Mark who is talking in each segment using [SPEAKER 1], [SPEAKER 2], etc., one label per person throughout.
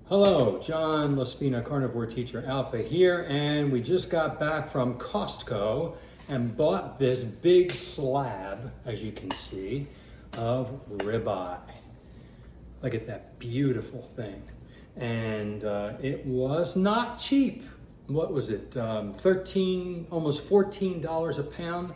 [SPEAKER 1] Hello, John Laspina, Carnivore Teacher Alpha here, and we just got back from Costco and bought this big slab, as you can see, of ribeye. Look at that beautiful thing. And it was not cheap. What was it? Almost $14 a pound,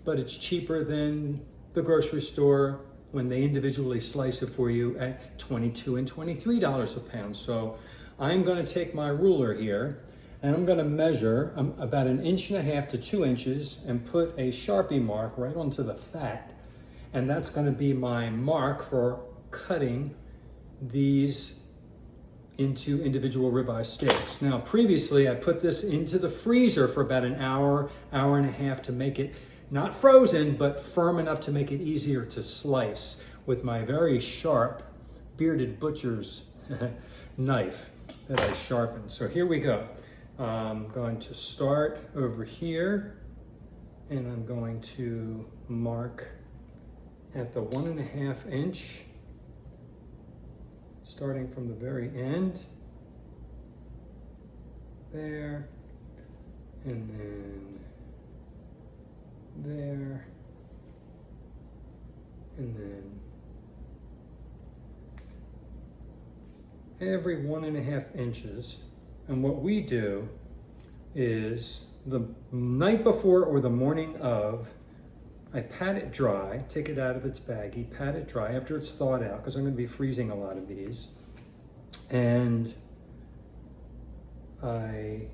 [SPEAKER 1] but it's cheaper than the grocery store when they individually slice it for you at $22 and $23 a pound. So I'm gonna take my ruler here and I'm gonna measure about 1.5 inches to 2 inches and put a Sharpie mark right onto the fat. And that's gonna be my mark for cutting these into individual ribeye steaks. Now, previously I put this into the freezer for about an hour, hour and a half to make it not frozen, but firm enough to make it easier to slice with my very sharp bearded butcher's knife that I sharpened. So here we go. I'm going to start over here and I'm going to mark at the 1.5 inch, starting from the very end, there, and then there, and then every 1.5 inches. And what we do is the night before or the morning of, I pat it dry, take it out of its baggie, pat it dry after it's thawed out, because I'm going to be freezing a lot of these. And I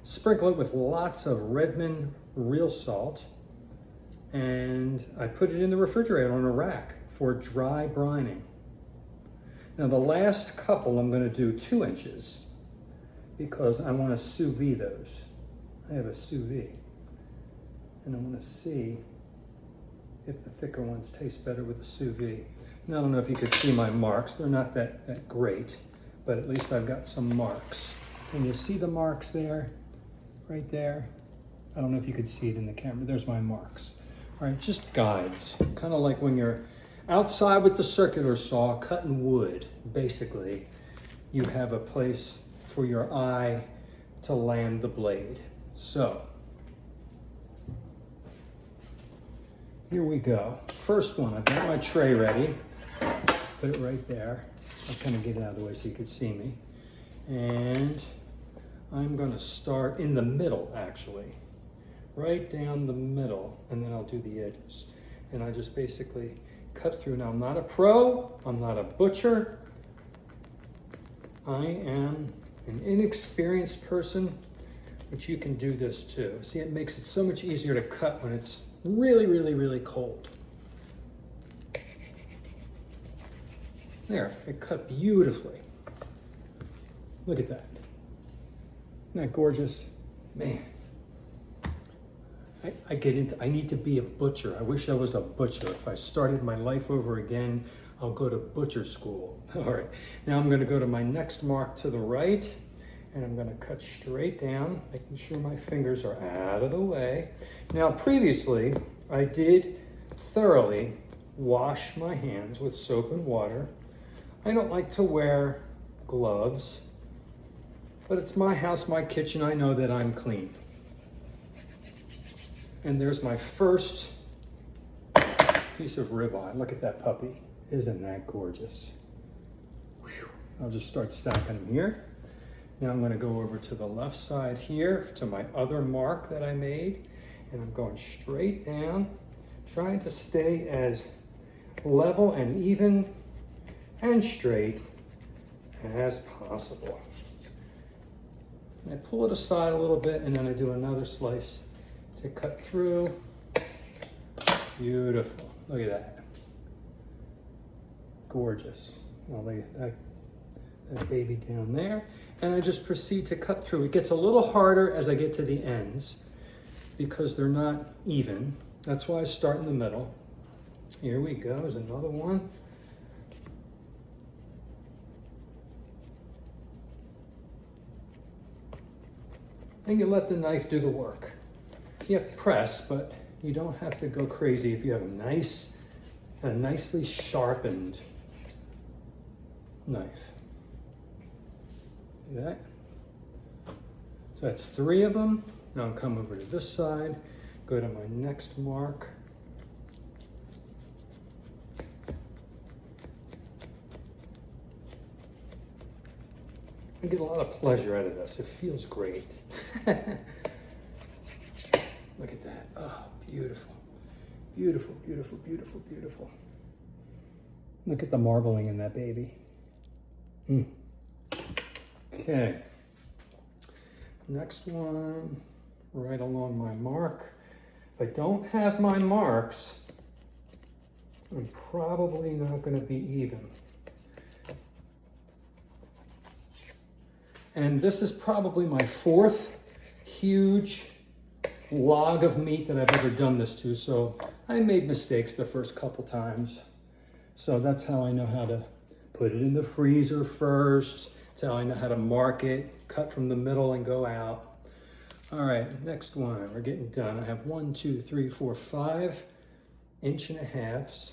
[SPEAKER 1] sprinkle it with lots of Redmond real salt, and I put it in the refrigerator on a rack for dry brining. Now the last couple I'm going to do 2 inches because I want to sous vide those. I have a sous vide and I want to see if the thicker ones taste better with the sous vide. Now I don't know if you could see my marks. They're not that great, but at least I've got some marks. Can you see the marks there? Right there? I don't know if you could see it in the camera. There's my marks. All right, just guides. Kind of like when you're outside with the circular saw cutting wood. Basically, you have a place for your eye to land the blade. So, here we go. First one, I've got my tray ready. Put it right there. I'll kind of get it out of the way so you can see me. And I'm going to start in the middle, actually. Right down the middle, and then I'll do the edges. And I just basically cut through. Now, I'm not a pro, I'm not a butcher. I am an inexperienced person, but you can do this too. See, it makes it so much easier to cut when it's really, really, really cold. There, it cut beautifully. Look at that. Isn't that gorgeous? Man. I need to be a butcher. I wish I was a butcher. If I started my life over again, I'll go to butcher school. All right, now I'm gonna go to my next mark to the right, and I'm gonna cut straight down, making sure my fingers are out of the way. Now, previously, I did thoroughly wash my hands with soap and water. I don't like to wear gloves, but it's my house, my kitchen. I know that I'm clean. And there's my first piece of ribeye. Look at that puppy. Isn't that gorgeous? Whew. I'll just start stacking them here. Now I'm gonna go over to the left side here to my other mark that I made. And I'm going straight down, trying to stay as level and even and straight as possible. And I pull it aside a little bit, and then I do another slice to cut through. Beautiful. Look at that. Gorgeous. I'll lay that baby down there. And I just proceed to cut through. It gets a little harder as I get to the ends because they're not even. That's why I start in the middle. Here we go. There's another one. And you let the knife do the work. You have to press, but you don't have to go crazy if you have a nicely sharpened knife. See that? So that's 3 of them. Now I'll come over to this side, go to my next mark. I get a lot of pleasure out of this. It feels great. Look at that. Oh, beautiful. Beautiful, beautiful, beautiful, beautiful. Look at the marbling in that baby. Okay. Next one, right along my mark. If I don't have my marks, I'm probably not going to be even. And this is probably my 4th huge log of meat that I've ever done this to. So I made mistakes the first couple times. So that's how I know how to put it in the freezer first. That's how I know how to mark it, cut from the middle and go out. All right, next one, we're getting done. I have 1, 2, 3, 4, 5 1.5 inches.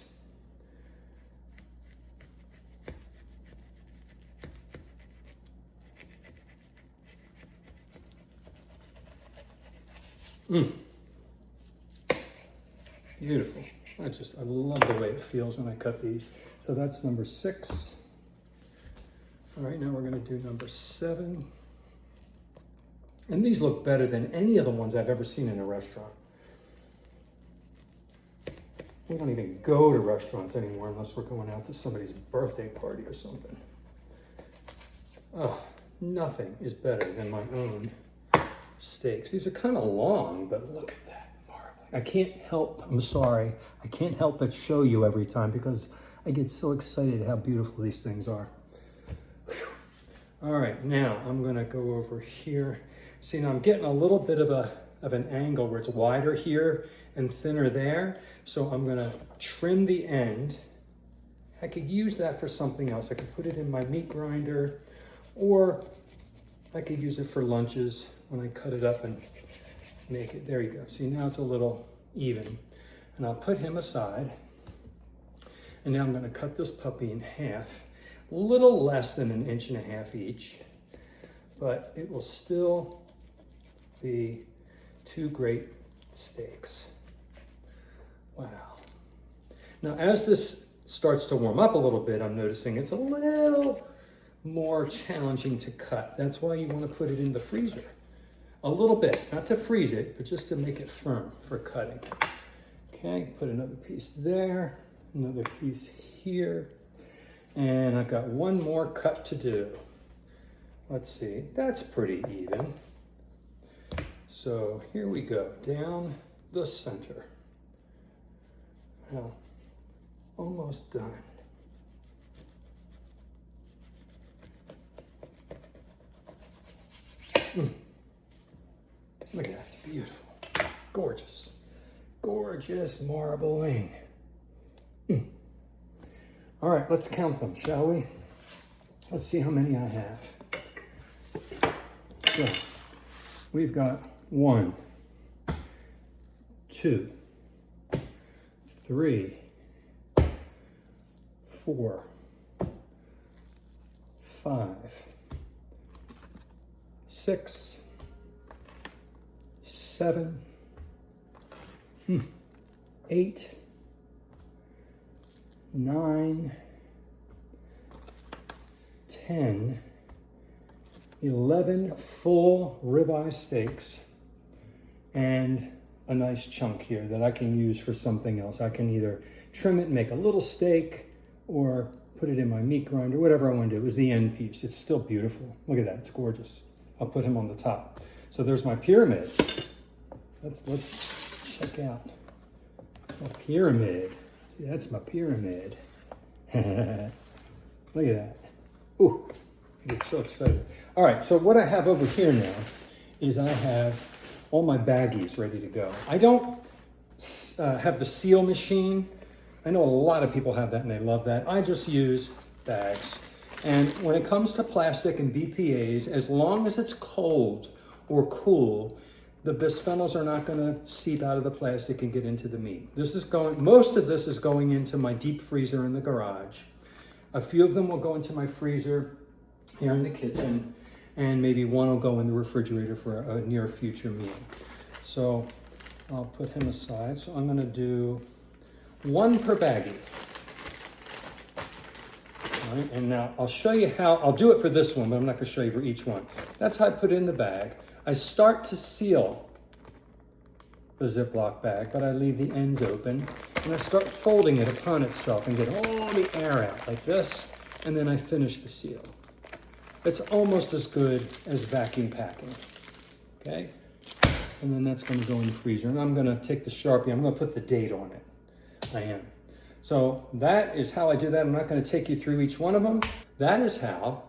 [SPEAKER 1] Beautiful. I love the way it feels when I cut these. So that's number 6. All right, now we're going to do number 7. And these look better than any of the ones I've ever seen in a restaurant. We don't even go to restaurants anymore unless we're going out to somebody's birthday party or something. Oh, nothing is better than my own steaks. These are kind of long, but look at that marbling. I can't help but show you every time because I get so excited how beautiful these things are. Whew. All right, now I'm gonna go over here. See, now I'm getting a little bit of an angle where it's wider here and thinner there. So I'm gonna trim the end. I could use that for something else. I could put it in my meat grinder, or I could use it for lunches when I cut it up and make it. There you go. See, now it's a little even. And I'll put him aside. And now I'm gonna cut this puppy in half, a little less than 1.5 inches each, but it will still be 2 great steaks. Wow. Now, as this starts to warm up a little bit, I'm noticing it's a little more challenging to cut. That's why you want to put it in the freezer. A little bit, not to freeze it, but just to make it firm for cutting. Okay, put another piece there, another piece here, and I've got one more cut to do. Let's see, that's pretty even. So here we go, down the center. Well, almost done. Look at that, beautiful, gorgeous, gorgeous marbling. All right, let's count them, shall we? Let's see how many I have. So, we've got 1, 2, 3, 4, 5, 6, 7, 8, 9, 10, 11 full ribeye steaks, and a nice chunk here that I can use for something else. I can either trim it and make a little steak, or put it in my meat grinder, whatever I want to do. It was the end piece. It's still beautiful. Look at that, it's gorgeous. I'll put him on the top. So there's my pyramid. Let's check out my pyramid. See, that's my pyramid. Look at that. Ooh, I get so excited. All right, so what I have over here now is I have all my baggies ready to go. I don't have the seal machine. I know a lot of people have that and they love that. I just use bags. And when it comes to plastic and BPAs, as long as it's cold or cool, the bisphenols are not gonna seep out of the plastic and get into the meat. Most of this is going into my deep freezer in the garage. A few of them will go into my freezer here in the kitchen. and maybe one will go in the refrigerator for a near future meal. So I'll put him aside. So I'm gonna do 1 per baggie. All right, and now I'll show you how, I'll do it for this one, but I'm not gonna show you for each one. That's how I put it in the bag. I start to seal the Ziploc bag, but I leave the ends open, and I start folding it upon itself and get all the air out like this, and then I finish the seal. It's almost as good as vacuum packing, okay? And then that's gonna go in the freezer, and I'm gonna take the Sharpie, I'm gonna put the date on it. I am. So that is how I do that. I'm not gonna take you through each one of them. That is how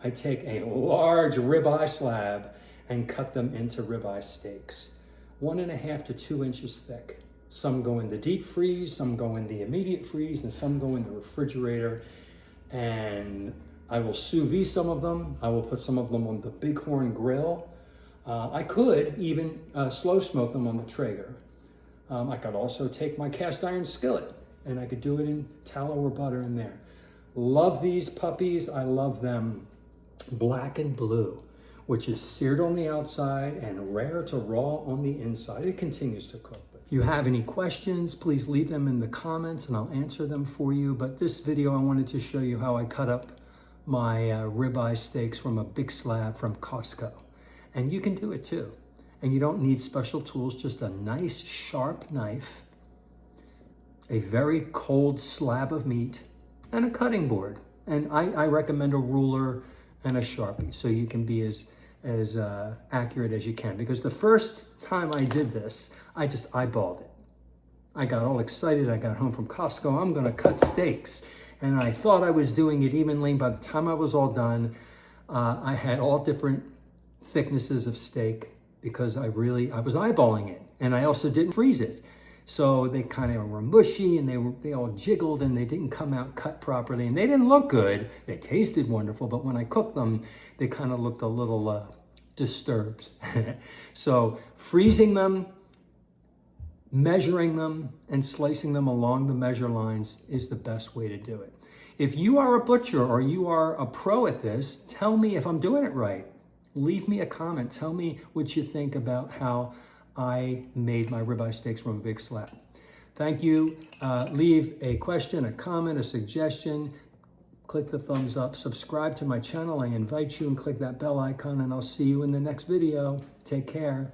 [SPEAKER 1] I take a large ribeye slab and cut them into ribeye steaks. 1.5 to 2 inches thick. Some go in the deep freeze, some go in the immediate freeze, and some go in the refrigerator. And I will sous vide some of them. I will put some of them on the Bighorn grill. I could even slow smoke them on the Traeger. I could also take my cast iron skillet and I could do it in tallow or butter in there. Love these puppies. I love them black and blue, which is seared on the outside and rare to raw on the inside. It continues to cook. If you have any questions, please leave them in the comments and I'll answer them for you. But this video, I wanted to show you how I cut up my ribeye steaks from a big slab from Costco. And you can do it too. And you don't need special tools, just a nice sharp knife, a very cold slab of meat, and a cutting board. And I recommend a ruler and a Sharpie so you can be as accurate as you can. Because the first time I did this, I just eyeballed it. I got all excited. I got home from Costco. I'm gonna cut steaks. And I thought I was doing it evenly. By the time I was all done, I had all different thicknesses of steak because I was eyeballing it. And I also didn't freeze it. So they kind of were mushy and they all jiggled and they didn't come out cut properly and they didn't look good. They tasted wonderful, but when I cooked them, they kind of looked a little disturbed. So freezing them, measuring them, and slicing them along the measure lines is the best way to do it. If you are a butcher or you are a pro at this, tell me if I'm doing it right. Leave me a comment. Tell me what you think about how I made my ribeye steaks from a big slab. Thank you. Leave a question, a comment, a suggestion. Click the thumbs up. Subscribe to my channel. I invite you and click that bell icon and I'll see you in the next video. Take care.